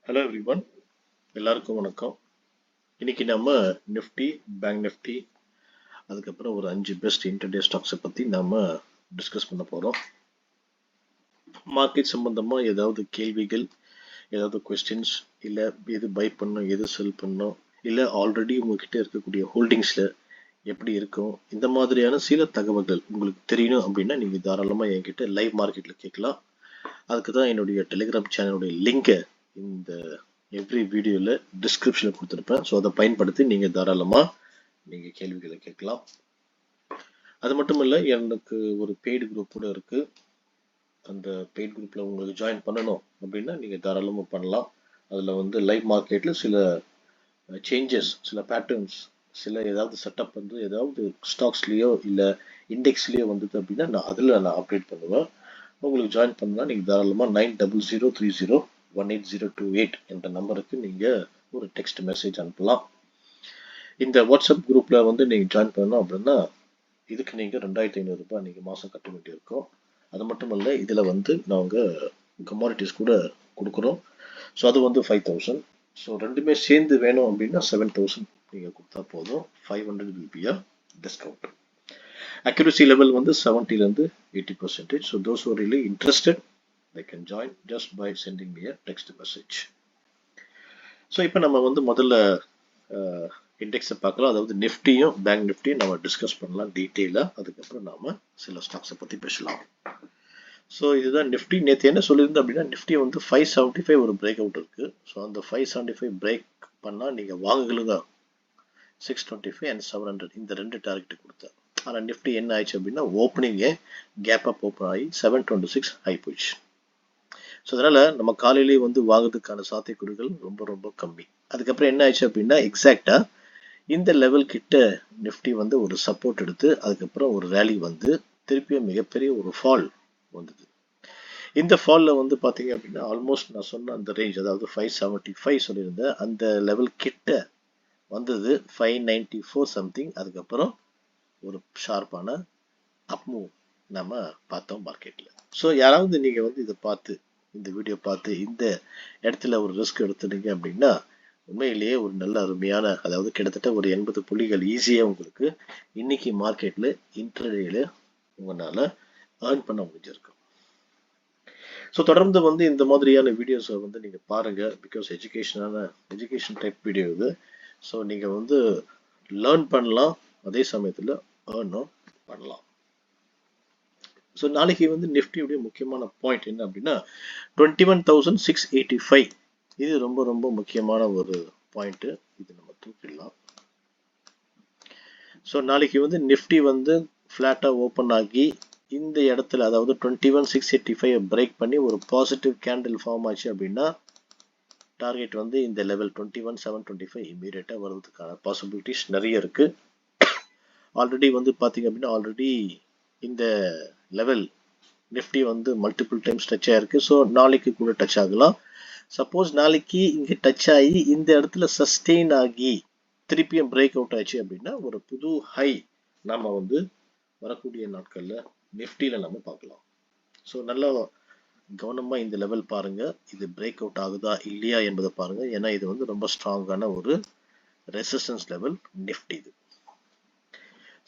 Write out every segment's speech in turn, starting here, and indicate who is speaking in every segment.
Speaker 1: Hello everyone, எல்லாருக்கும் வணக்கம். இன்னைக்கு நம்ம நிஃப்டி, பேங்க் நிஃப்டி, அதுக்கப்புறம் ஒரு 5 பெஸ்ட் இன்டர்டே ஸ்டாக்ஸை பற்றி நாம டிஸ்கஸ் பண்ண போகிறோம். மார்க்கெட் சம்பந்தமாக ஏதாவது கேள்விகள், ஏதாவது கொஸ்டின்ஸ், இல்லை எது பை பண்ணணும், எது செல் பண்ணணும், இல்லை ஆல்ரெடி உங்ககிட்ட இருக்கக்கூடிய ஹோல்டிங்ஸில் எப்படி இருக்கும், இந்த மாதிரியான சில தகவல்கள் உங்களுக்கு தெரியணும் அப்படின்னா நீங்கள் தாராளமாக என்கிட்ட லைவ் மார்க்கெட்டில் கேட்கலாம். அதுக்கு தான் என்னுடைய டெலிகிராம் சேனலுடைய லிங்கை இந்த எவ்ரி வீடியோவில் டிஸ்கிரிப்ஷனில் கொடுத்துருப்பேன். ஸோ அதை பயன்படுத்தி நீங்கள் தாராளமாக நீங்கள் கேள்விகளை கேட்கலாம். அது மட்டும் இல்லை, எனக்கு ஒரு பெய்டு குரூப் கூட இருக்குது. அந்த பெய்டு குரூப்பில் உங்களுக்கு ஜாயின் பண்ணணும் அப்படின்னா நீங்கள் தாராளமாக பண்ணலாம். அதில் லைவ் மார்க்கெட்டில் சில சேஞ்சஸ், சில பேட்டர்ன்ஸ், சில ஏதாவது செட்டப் ஏதாவது ஸ்டாக்ஸ்லேயோ இல்லை இண்டெக்ஸ்லேயோ வந்தது அப்படின்னா நான் அப்டேட் பண்ணுவேன். உங்களுக்கு ஜாயின் பண்ணால் நீங்கள் தாராளமாக 9003018028 என்ற நம்பருக்கு நீங்கள் ஒரு டெக்ஸ்ட் மெசேஜ் அனுப்பலாம். இந்த வாட்ஸ்அப் குரூப்பில் நீங்கள் ஜாயின் பண்ணணும் அப்படின்னா இதுக்கு நீங்கள் 2500 ரூபாய் நீங்கள் மாதம் கட்ட வேண்டியிருக்கும். அது மட்டும் இல்லை, இதில் நாங்கள் கமாடிட்டிஸ் கூட கொடுக்குறோம். ஸோ அது 5000. ஸோ ரெண்டுமே சேர்ந்து வேணும் அப்படின்னா 7000 நீங்கள் கொடுத்தா போதும். 500 will be a discount. Accuracy level 70 80%. So those who are really interested, they can join just by sending me a text message. So இப்போ நம்ம முதல்ல இண்டெக்ஸை பார்க்கலாம். அதாவது நிஃப்டியும் பேங்க் நிஃப்டியும் நம்ம டிஸ்கஸ் பண்ணலாம் டீட்டெயிலாக. அதுக்கப்புறம் நாம் சில ஸ்டாக்ஸை பற்றி பேசலாம். ஸோ இதுதான் நிஃப்டி. நேற்று என்ன சொல்லியிருந்தோம் அப்படின்னா நிஃப்டி 575 ஒரு பிரேக் அவுட் இருக்குது. ஸோ அந்த 575 பிரேக் பண்ணால் நீங்கள் வாங்குகளுங்க 625 and 700 இந்த ரெண்டு டார்கெட் கொடுத்தேன். ஆனால் நிஃப்டி என்ன ஆயிடுச்சு அப்படின்னா ஓப்பனிங்கே கேப் அப் ஓப்பன் ஆகி 726 ஹை போயிடுச்சு. ஸோ அதனால் நம்ம காலையிலேயே வாங்குறதுக்கான சாத்தியக்கூறுகள் ரொம்ப ரொம்ப கம்மி. அதுக்கப்புறம் என்ன ஆயிடுச்சு அப்படின்னா எக்ஸாக்டாக இந்த லெவல் கிட்ட நிஃப்டி ஒரு சப்போர்ட் எடுத்து அதுக்கப்புறம் ஒரு ரேலி திருப்பியும் மிகப்பெரிய ஒரு ஃபால் வந்தது. இந்த ஃபாலில் பார்த்தீங்க அப்படின்னா ஆல்மோஸ்ட் நான் சொன்ன அந்த ரேஞ்ச், அதாவது 575 சொல்லியிருந்தேன், அந்த லெவல் கிட்ட வந்தது 594 சம்திங். அதுக்கப்புறம் ஒரு ஷார்ப்பான அப் மூவ் நம்ம பார்த்தோம் மார்க்கெட்டில். ஸோ யாராவது நீங்கள் இதை பார்த்து, இந்த வீடியோ பார்த்து இந்த இடத்துல ஒரு ரிஸ்க் எடுத்துட்டீங்க அப்படின்னா உண்மையிலேயே ஒரு நல்ல அருமையான, அதாவது கிட்டத்தட்ட ஒரு 80 புள்ளிகள் ஈஸியாக உங்களுக்கு இன்னைக்கு மார்க்கெட்டில் இன்ட்ரடேல உங்களால் ஏர்ன் பண்ண முடிஞ்சிருக்கும். ஸோ தொடர்ந்து இந்த மாதிரியான வீடியோஸை நீங்கள் பாருங்கள். பிகாஸ் எஜுகேஷன் டைப் வீடியோ இது. ஸோ நீங்கள் லேர்ன் பண்ணலாம், அதே சமயத்தில் ஏர்னும் பண்ணலாம். ஸோ நாளைக்கு நிஃப்டியுடைய முக்கியமான பாயிண்ட் என்ன அப்படின்னா 21,685. இது ரொம்ப ரொம்ப முக்கியமான ஒரு பாயிண்ட்டு. இது நம்ம தூக்கிடலாம். ஸோ நாளைக்கு நிஃப்டி ஃப்ளாட்டாக ஓப்பன் ஆகி இந்த இடத்துல, அதாவது 21,685 பிரேக் பண்ணி ஒரு பாசிட்டிவ் கேண்டில் ஃபார்ம் ஆச்சு அப்படின்னா டார்கெட் இந்த லெவல் 21,725 இமீடியட்டாக வர்றதுக்கான பாசிபிலிட்டிஸ் நிறைய இருக்கு. ஆல்ரெடி பார்த்தீங்க அப்படின்னா ஆல்ரெடி இந்த level Nifty multiple times touch ஆயிருக்கு. ஸோ நாளைக்கு கூட டச் ஆகலாம். சப்போஸ் நாளைக்கு இங்கே டச் ஆகி இந்த இடத்துல சஸ்டெயின் ஆகி திருப்பியும் பிரேக் அவுட் ஆச்சு அப்படின்னா ஒரு புது ஹை நம்ம வரக்கூடிய நாட்களில் நிஃப்டியில் நம்ம பார்க்கலாம். ஸோ நல்லா கவனமாக இந்த லெவல் பாருங்கள், இது பிரேக் அவுட் ஆகுதா இல்லையா என்பதை பாருங்கள். ஏன்னா இது ரொம்ப ஸ்ட்ராங்கான ஒரு ரெசிஸ்டன்ஸ் லெவல் நிஃப்டி. இது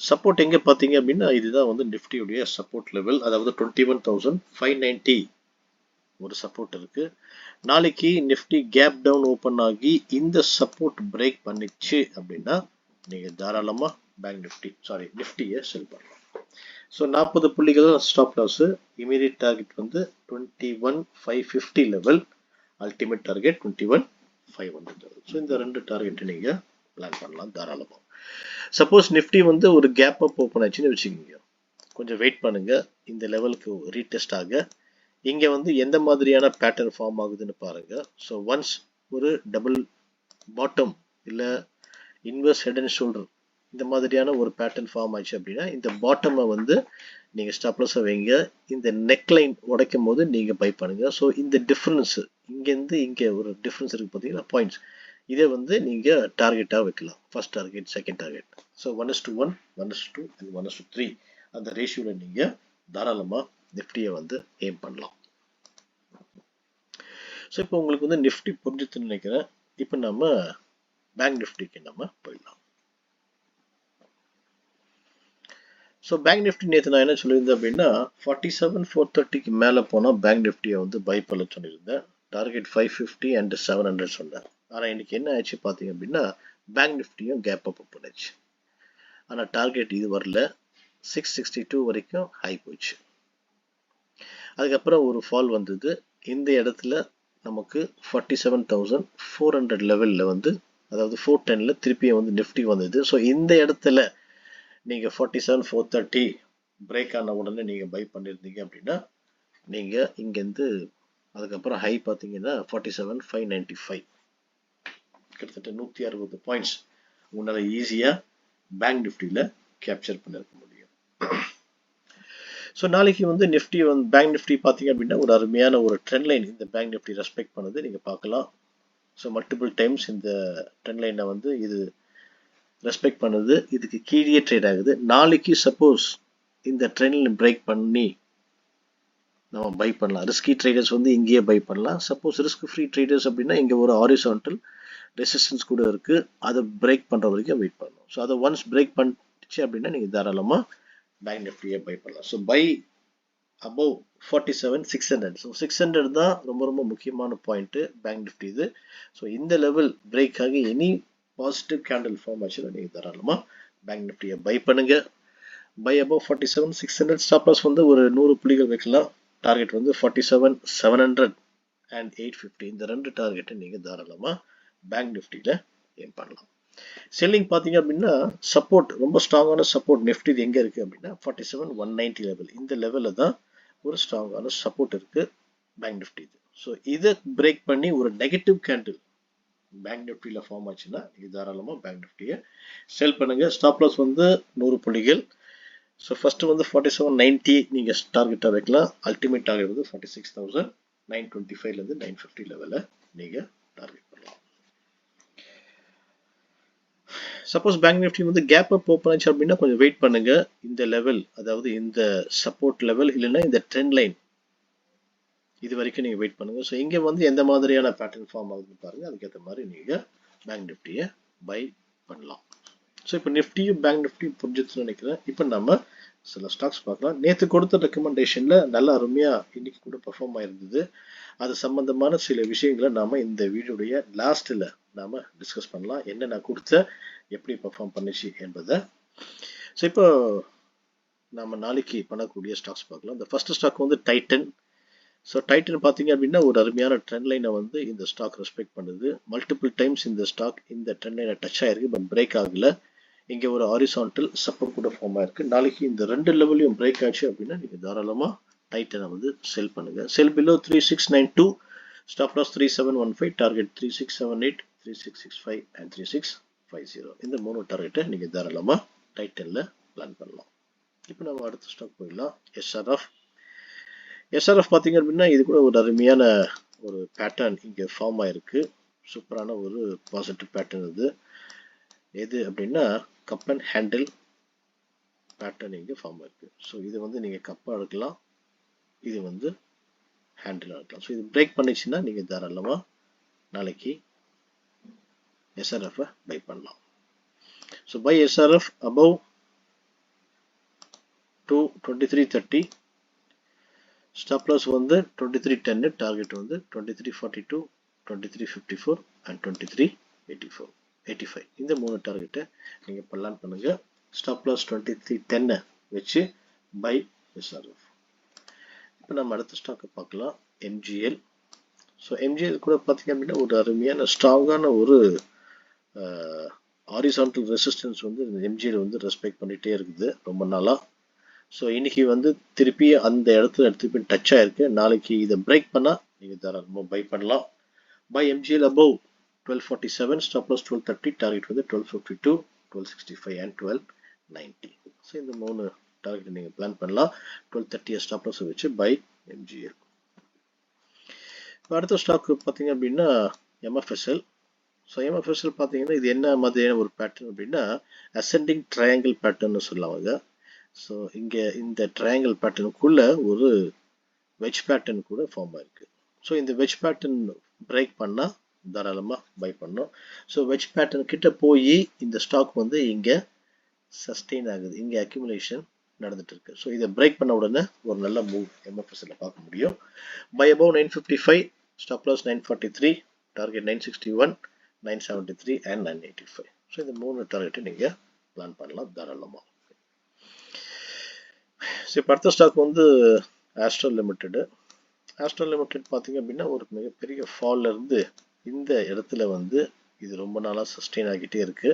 Speaker 1: சப்போர்ட் எங்கே பார்த்தீங்க அப்படின்னா இதுதான் நிஃப்டியுடைய சப்போர்ட் லெவல், அதாவது 21,590 ஒரு சப்போர்ட் இருக்கு. நாளைக்கு நிஃப்டி கேப் டவுன் ஓப்பன் ஆகி இந்த சப்போர்ட் பிரேக் பண்ணிச்சு அப்படின்னா நீங்கள் தாராளமாக பேங்க் நிஃப்டியை செல் பண்ணலாம். ஸோ 40 புள்ளிகள் stop loss. Immediate target 21,550 level. Ultimate target 21,500. So இந்த ரெண்டு டார்கெட்டை நீங்கள் பிளான் பண்ணலாம் தாராளமாக. சப்போஸ் நிஃப்டி ஒரு கேப் அப் ஓப்பன் ஆச்சுன்னு வச்சுக்கோங்க, கொஞ்சம் வெயிட் பண்ணுங்க, இந்த லெவலுக்கு ரீடெஸ்ட் ஆக இங்கே எந்த மாதிரியான பேட்டர்ன் ஃபார்ம் ஆகுதுன்னு பாருங்க. ஸோ ஒன்ஸ் ஒரு டபுள் பாட்டம் இல்லை இன்வெர்ஸ் ஹெட் அண்ட் ஷோல்டர் இந்த மாதிரியான ஒரு பேட்டர்ன் ஃபார்ம் ஆச்சு அப்படின்னா இந்த பாட்டமை நீங்கள் ஸ்டாப்லஸை வைங்க. இந்த நெக் லைன் உடைக்கும் போது நீங்கள் பை பண்ணுங்க. ஸோ இந்த டிஃப்ரென்ஸ் இங்கேருந்து இங்கே ஒரு டிஃப்ரென்ஸ் இருக்குது பார்த்தீங்கன்னா பாயிண்ட்ஸ், இதை நீங்கள் டார்கெட்டாக வைக்கலாம். First target, second target. So 1:1, 1:2 and 1:3 அந்த ரேஷியோவில் நீங்கள் தாராளமாக நிஃப்டியை எய்ம் பண்ணலாம். ஸோ இப்போ உங்களுக்கு வந்து நிஃப்டி புரிஞ்சுதுன்னு நினைக்கிறேன். இப்போ நம்ம பேங்க் நிஃப்டிக்கு நம்ம போயிடலாம். ஸோ பேங்க் நிஃப்டி நேற்று நான் என்ன சொல்லியிருந்தேன் அப்படின்னா 47,430க்கு மேலே போனால் பேங்க் நிஃப்டியை வந்து பை பண்ண சொல்லியிருந்தேன். டார்கெட் 550 அண்ட் 700 சொன்னேன். ஆனால் இன்னைக்கு என்ன ஆச்சு பார்த்தீங்க அப்படின்னா பேங்க் நிஃப்டியும் கேப் அப் பண்ணுச்சு. ஆனால் டார்கெட் இது வரல. 662 வரைக்கும் ஹை போச்சு. அதுக்கப்புறம் ஒரு ஃபால் வந்தது. இந்த இடத்துல நமக்கு 47,400 லெவலில் வந்து, அதாவது 410ல் திருப்பியும் வந்து நிஃப்டி வந்தது. ஸோ இந்த இடத்துல நீங்கள் 47,430 பிரேக் ஆன உடனே நீங்கள் பை பண்ணியிருந்தீங்க அப்படின்னா நீங்கள் இங்கேருந்து அதுக்கப்புறம் ஹை பார்த்தீங்கன்னா 47,595, கிட்டத்தட்ட 160 பாயிண்ட்ஸ் உங்களால் ஈஸியாக பேங்க் நிஃப்டியில் கேப்சர் பண்ணிருக்க முடியும். ஸோ நாளைக்கு வந்து நிஃப்டி வந்து பேங்க் நிஃப்டி பார்த்தீங்க அப்படின்னா ஒரு அருமையான ஒரு ட்ரெண்ட் லைன் இந்த பேங்க் நிஃப்டி ரெஸ்பெக்ட் பண்ணுது நீங்கள் பார்க்கலாம். ஸோ மல்டிபிள் டைம்ஸ் இந்த ட்ரெண்ட் லைனை வந்து இது ரெஸ்பெக்ட் பண்ணுது. இதுக்கு கீழே ட்ரேட் ஆகுது. நாளைக்கு சப்போஸ் இந்த ட்ரெண்ட் பிரேக் பண்ணி நம்ம பை பண்ணலாம். ரிஸ்கி ட்ரேடர்ஸ் வந்து இங்கேயே பை பண்ணலாம். சப்போஸ் ரிஸ்க் ஃப்ரீ ட்ரேடர்ஸ் அப்படின்னா இங்கே ஒரு ஹாரிசான்டல் ரெசிஸ்டன்ஸ் கூட இருக்கு. அதை பிரேக் பண்ணுற வரைக்கும் வெயிட் பண்ணணும். ஸோ அதை ஒன்ஸ் பிரேக் பண்ணிச்சு அப்படின்னா நீங்கள் தாராளமாக பேங்க் நிஃப்டியை பை பண்ணலாம். So by above 47,600. ஸோ 600 தான் ரொம்ப ரொம்ப முக்கியமான பாயிண்ட்டு பேங்க் நிஃப்டி இது. ஸோ இந்த லெவல் பிரேக் ஆகி எனி பாசிட்டிவ் கேண்டில் ஃபார்ம் ஆச்சுன்னா நீங்கள் தாராளமாக பேங்க் நிஃப்டியை பை பண்ணுங்க. By above 47,600. ஸ்டாப் லாஸ் வந்து ஒரு 100 புள்ளிகள் வைக்கலாம். டார்கெட் வந்து 47,700 அண்ட் 850. இந்த ரெண்டு டார்கெட்டை நீங்கள் தாராளமாக பேங்க் நிஃப்டியில் ஏம் பண்ணலாம். செல்லிங் பார்த்தீங்க அப்படின்னா சப்போர்ட், ரொம்ப ஸ்ட்ராங்கான சப்போர்ட் நிஃப்டி எங்கே இருக்குது அப்படின்னா 47,190 லெவல். இந்த லெவலில் தான் ஒரு ஸ்ட்ராங்கான சப்போர்ட் இருக்குது பேங்க் நிஃப்டி. ஸோ இதை பிரேக் பண்ணி ஒரு நெகட்டிவ் கேண்டில் பேங்க் நிஃப்டியில் ஃபார்ம் ஆச்சுன்னா இது தாராளமாக பேங்க் நிஃப்டியை செல் பண்ணுங்க. ஸ்டாப் லாஸ் வந்து 100 புள்ளிகள். ஸோ ஃபர்ஸ்ட் வந்து 47,90 நீங்கள் டார்கெட்டாக வைக்கலாம். அல்டிமேட் டார்கெட் வந்து 46,925லேருந்து 950 லெவலில் நீங்கள் டார்கெட் பண்ணலாம். சப்போஸ் பேங்க் நிஃப்டி வந்து கேப் அப் ஓப்பன் ஆச்சு அப்படின்னா கொஞ்சம் வெயிட் பண்ணுங்க. இந்த லெவல், அதாவது இந்த சப்போர்ட் லெவல் இல்லைன்னா இந்த ட்ரெண்ட் லைன், இது வரைக்கும் நீங்கள் வெயிட் பண்ணுங்க. ஸோ இங்கே வந்து எந்த மாதிரியான பேட்டர்ன் ஃபார்ம் ஆகுதுன்னு பாருங்க. அதுக்கேற்ற மாதிரி நீங்கள் பேங்க் நிஃப்டியை பை பண்ணலாம். ஸோ இப்போ நிஃப்டியும் பேங்க் நிஃப்டியும் புரிஞ்சுன்னு நினைக்கிறேன். இப்போ நம்ம சில ஸ்டாக்ஸ் பார்க்கலாம். நேற்று கொடுத்த ரெக்கமெண்டேஷனில் நல்லா அருமையாக இன்னைக்கு கூட பர்ஃபார்ம் ஆயிருந்தது. அது சம்பந்தமான சில விஷயங்களை நாம இந்த வீடியோடைய லாஸ்ட்ல நாம டிஸ்கஸ் பண்ணலாம். என்ன நான் கொடுத்த எப்படி பர்ஃபார்ம் பண்ணிச்சு என்பதை. ஸோ இப்போ நம்ம நாளைக்கு பண்ணக்கூடிய ஸ்டாக்ஸ் பார்க்கலாம். இந்த ஃபர்ஸ்ட் ஸ்டாக் வந்து டைட்டன். ஸோ டைட்டன் பார்த்தீங்க அப்படின்னா ஒரு அருமையான ட்ரெண்ட் லைனை வந்து இந்த ஸ்டாக் ரெஸ்பெக்ட் பண்ணுது. மல்டிபிள் டைம்ஸ் இந்த ஸ்டாக் இந்த ட்ரெண்ட் லைனை டச் ஆயிருக்கு, பட் பிரேக் ஆகல. இங்கே ஒரு ஹாரிசான்டல் சப்போர்ட் கூட ஃபார்ம் ஆயிருக்கு. நாளைக்கு இந்த ரெண்டு லெவலையும் பிரேக் ஆச்சு அப்படின்னா நீங்கள் தாராளமாக டைட்டனை வந்து செல் பண்ணுங்க. Sell below 3692, stop loss 3715, target 3678, 3665 and 3650. இந்த மூணு டார்கெட்டை நீங்கள் தாராளமாக டைட்டனில் பிளான் பண்ணலாம். இப்போ நம்ம அடுத்த ஸ்டாக் போயிடலாம். எஸ்ஆர்எஃப். எஸ்ஆர்எஃப் பார்த்தீங்க அப்படின்னா இது கூட ஒரு அருமையான ஒரு பேட்டர்ன் இங்கே ஃபார்ம் ஆயிருக்கு. சூப்பரான ஒரு பாசிட்டிவ் பேட்டர்ன் இது. எது அப்படின்னா கப் அண்ட் ஹேண்டில் பேட்டர்ன் இங்கே ஃபார்ம் ஆயிருக்கு. ஸோ இது வந்து நீங்கள் கப்பாக எடுக்கலாம், இது வந்து ஹேண்டில் எடுக்கலாம். ஸோ இது பிரேக் பண்ணிச்சுன்னா நீங்கள் தாராளமாக நாளைக்கு எஸ்ஆர்எஃப் பை பண்ணலாம். So buy SRF above 2330, stop loss வந்து 2310, டார்கெட் வந்து 2342, 2354 அண்ட் 2385. இந்த மூணு டார்கெட்டை நீங்கள் பிளான் பண்ணுங்க. ஸ்டாப் லாஸ் 2310 வச்சு பை எஸ்ஆர்எஃப். இப்போ நம்ம அடுத்த ஸ்டாக்கை பார்க்கலாம். எம்ஜிஎல். ஸோ எம்ஜிஎல் கூட பார்த்தீங்க அப்படின்னா ஒரு அருமையான ஸ்ட்ராங்கான ஒரு ஹாரிசான்டல் ரெசிஸ்டன்ஸ் வந்து எம்ஜிஎல் வந்து ரெஸ்பெக்ட் பண்ணிகிட்டே இருக்குது ரொம்ப நாளாக. ஸோ இன்னைக்கு வந்து திருப்பி அந்த இடத்துல திருப்பி டச் ஆயிருக்கு. நாளைக்கு இதை பிரேக் பண்ணால் நீங்கள் தாராளமாக பை பண்ணலாம். Buy MGL above 1247, stop loss 1230, target வந்து 1252, 1265 அண்ட் 1290. ஸோ இந்த மூணு டார்கெட் நீங்கள் பிளான் பண்ணலாம். 1230 ஸ்டாப் லாஸ் வச்சு பை எம்ஜிஎல். இப்போ அடுத்த ஸ்டாக் பார்த்தீங்க அப்படின்னா எம்எஃப்எஸ்எல். ஸோ எம்எஃப்எஸ்எல் பார்த்தீங்கன்னா இது என்ன மாதிரியான ஒரு பேட்டர்ன் அப்படின்னா அசெண்டிங் ட்ரையாங்கிள் பேட்டர்ன்னு சொல்லுவாங்க. ஸோ இங்கே இந்த ட்ரையாங்கிள் பேட்டர்னுக்குள்ள ஒரு வெஜ் பேட்டர்ன் கூட ஃபார்ம் ஆயிருக்கு. ஸோ இந்த வெஜ் பேட்டர்ன் பிரேக் பண்ணால் தாராளமாக பை பண்ணணும். ஸோ வெஜ் பேட்டர்ன் கிட்ட போய் இந்த ஸ்டாக் வந்து இங்கே சஸ்டெயின் ஆகுது, இங்கே அக்யூமுலேஷன் நடந்துட்டு இருக்கு. ஸோ இதை பிரேக் பண்ண உடனே ஒரு நல்ல மூவ் MFSல பார்க்க முடியும். Buy above 955, stop loss 943, target 961, 973 and 985. ஸோ இந்த 3 டார்கெட்டை நீங்கள் பிளான் பண்ணலாம் தாராளமாக. ஸோ இப்போ அடுத்த ஸ்டாக் வந்து ஆஸ்ட்ரல் லிமிடெடு. ஆஸ்ட்ரல் லிமிடெட் பார்த்தீங்க அப்படின்னா ஒரு மிகப்பெரிய ஃபால்ல இருந்து இந்த இடத்துல வந்து இது ரொம்ப நாளாக சஸ்டெயின் ஆகிட்டே இருக்கு.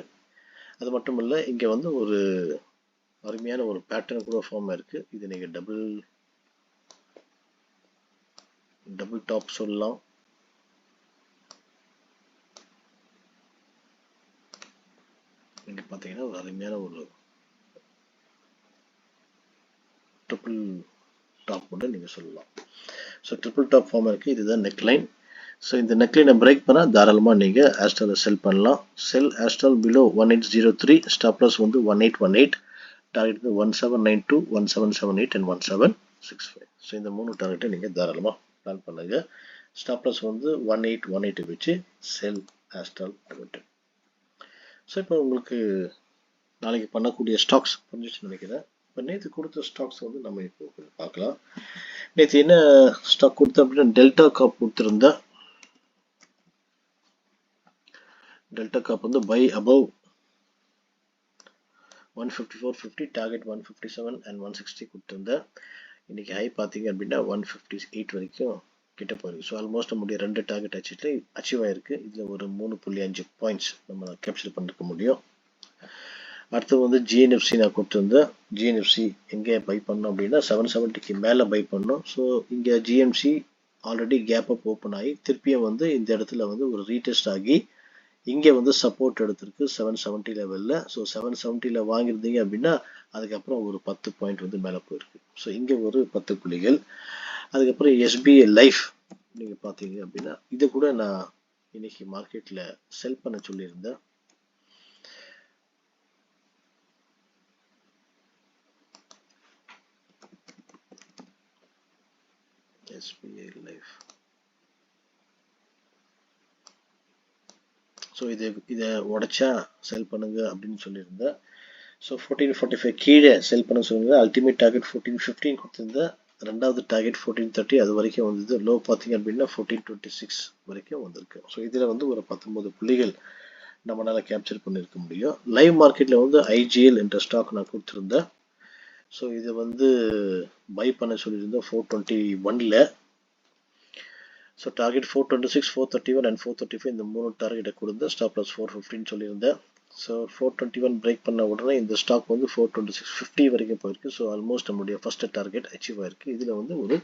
Speaker 1: அது மட்டும் இல்லை, இங்கே வந்து ஒரு அருமையான ஒரு பேட்டர்ன் கூட ஃபார்ம் ஆயிருக்கு. இது நீங்கள் டபுள் டாப் சொல்லலாம். இங்கே பார்த்தீங்கன்னா ஒரு அருமையான ஒரு ட்ரிபிள் டாப் கூட நீங்கள் சொல்லலாம். ஸோ ட்ரிபிள் டாப் ஃபார்ம் இருக்குது. இதுதான் நெக்லைன். ஸோ இந்த நெக்லைனை பிரேக் பண்ணால் தாராளமாக நீங்கள் ஆஸ்ட்ரலை செல் பண்ணலாம். செல் ஆஸ்ட்ரல் பிலோ 1803, ஸ்டாப் லாஸ் வந்து 1818, டார்கெட் வந்து 1792, 1778 அண்ட் 1765. ஸோ இந்த 3 டார்கெட்டை நீங்கள் தாராளமாக பிளான் பண்ணுங்க. ஸ்டாப் லாஸ் வந்து 1818 வச்சு செல் ஆஸ்ட்ரல் லிமிடெட். ஸோ இப்போ உங்களுக்கு நாளைக்கு பண்ணக்கூடிய ஸ்டாக்ஸ் புரிஞ்சிச்சுன்னு நினைக்கிறேன். இப்போ நேற்று கொடுத்த ஸ்டாக்ஸ் வந்து நம்ம இப்போ பார்க்கலாம். நேற்று என்ன ஸ்டாக் கொடுத்தேன் அப்படின்னா டெல்டா காப் கொடுத்துருந்தேன். டெல்டா காப் வந்து பை அபவ் 154.50, டார்கெட் 157 அண்ட் 160 கொடுத்துருந்தேன். இன்னைக்கு ஹை பார்த்தீங்க அப்படின்னா 158 வரைக்கும் கிட்ட போயிருக்கு. ஸோ ஆல்மோஸ்ட் நம்முடைய 2 டார்கெட் அச்சீவ் ஆயிருக்கு. இதில் ஒரு 3.5 பாயிண்ட்ஸ் நம்ம கேப்சர் பண்ணிருக்க முடியும். அடுத்து வந்து GNFC நான் கொடுத்துருந்தேன். GNFC எங்கே பை பண்ணோம் அப்படின்னா 770க்கு மேலே பை பண்ணோம். ஸோ இங்கே GMC already gap up open ஆகி திருப்பியும் வந்து இந்த இடத்துல வந்து ஒரு ரீடெஸ்ட் ஆகி இங்கே வந்து சப்போர்ட் எடுத்திருக்கு 770 லெவலில். ஸோ 770ல வாங்கியிருந்தீங்க அப்படின்னா அதுக்கப்புறம் ஒரு 10 பாயிண்ட் வந்து மேலே போயிருக்கு. ஸோ இங்கே ஒரு 10 புள்ளிகள். அதுக்கப்புறம் SBI லைஃப் நீங்கள் பார்த்தீங்க அப்படின்னா இதை கூட நான் இன்னைக்கு மார்க்கெட்டில் செல் பண்ண சொல்லியிருந்தேன். SBI life. ஸோ இதை உடைச்சா செல் பண்ணுங்க அப்படின்னு சொல்லியிருந்தேன். ஸோ 1445 கீழே செல் பண்ண சொல்லுங்க. அல்டிமேட் டார்கெட் 1415 கொடுத்துருந்தேன். ரெண்டாவது டார்கெட் 1430 அது வரைக்கும் வந்தது. லோ பார்த்தீங்க அப்படின்னா 1426 வரைக்கும் வந்திருக்கு. ஸோ இதில் வந்து ஒரு 19 புள்ளிகள் நம்மளால கேப்சர் பண்ணியிருக்க முடியும். லைவ் மார்க்கெட்டில் வந்து IGL என்ற ஸ்டாக் நான் கொடுத்துருந்தேன். ஸோ இதை வந்து பை பண்ண சொல்லியிருந்தேன் 421ல. ஸோ டார்கெட் 426, 431 அண்ட் 435 இந்த 3 டார்கெட்டை கொடுத்து ஸ்டாப் லாஸ் 415 சொல்லியிருந்தேன். ஸோ 421 பிரேக் பண்ண உடனே இந்த ஸ்டாக் வந்து 426.50 வரைக்கும் போயிருக்கு. ஸோ ஆல்மோஸ்ட் நம்மளுடைய ஃபர்ஸ்ட் டார்கெட் அச்சீவ் ஆயிருக்கு. இதில் வந்து ஒரு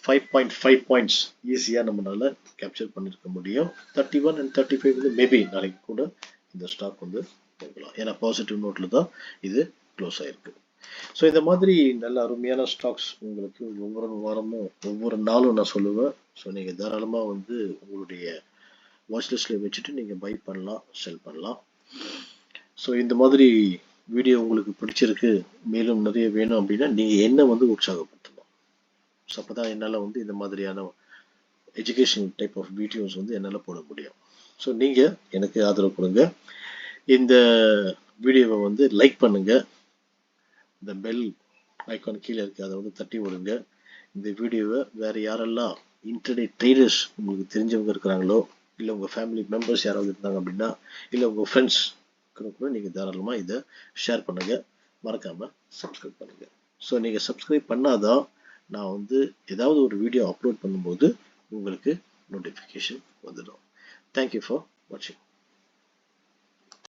Speaker 1: 5.5 பாயிண்ட்ஸ் ஈஸியாக நம்மளால கேப்சர் பண்ணியிருக்க முடியும். 31 அண்ட் 35 வந்து மேபி நாளைக்கு கூட இந்த ஸ்டாக் வந்து போகலாம். ஏன்னா பாசிட்டிவ் நோட்டில் தான் இது க்ளோஸ் ஆயிருக்கு. ஸோ இந்த மாதிரி நல்ல அருமையான ஸ்டாக்ஸ் உங்களுக்கு ஒவ்வொரு வாரமும் ஒவ்வொரு நாளும் நான் சொல்லுவேன். ஸோ நீங்கள் தாராளமாக வந்து உங்களுடைய வாட்ச் லிஸ்ட்டில் வச்சுட்டு நீங்கள் பை பண்ணலாம், செல் பண்ணலாம். ஸோ இந்த மாதிரி வீடியோ உங்களுக்கு பிடிச்சிருக்கு, மேலும் நிறைய வேணும் அப்படின்னா நீங்கள் என்ன வந்து உற்சாகப்படுத்தலாம். ஸோ அப்போ தான் என்னால் வந்து இந்த மாதிரியான எஜுகேஷன் டைப் ஆஃப் வீடியோஸ் வந்து என்னால் போட முடியும். ஸோ நீங்கள் எனக்கு ஆதரவு கொடுங்க. இந்த வீடியோவை வந்து லைக் பண்ணுங்கள். இந்த பெல் ஐக்கான் கீழே இருக்குது, அதை வந்து தட்டி விடுங்க. இந்த வீடியோவை வேறு யாரெல்லாம் இன்டர்டே ட்ரேடர்ஸ் உங்களுக்கு தெரிஞ்சவங்க இருக்கிறாங்களோ, இல்லை உங்கள் ஃபேமிலி மெம்பர்ஸ் யாராவது இருந்தாங்க அப்படின்னா, இல்லை உங்கள் ஃப்ரெண்ட்ஸ் கூட நீங்கள் தாராளமாக இதை ஷேர் பண்ணுங்கள். மறக்காமல் சப்ஸ்கிரைப் பண்ணுங்கள். ஸோ நீங்கள் சப்ஸ்கிரைப் பண்ணாதான் நான் வந்து ஏதாவது ஒரு வீடியோ அப்லோட் பண்ணும்போது உங்களுக்கு நோட்டிஃபிகேஷன் வந்துடும். தேங்க்யூ ஃபார் வாட்சிங்.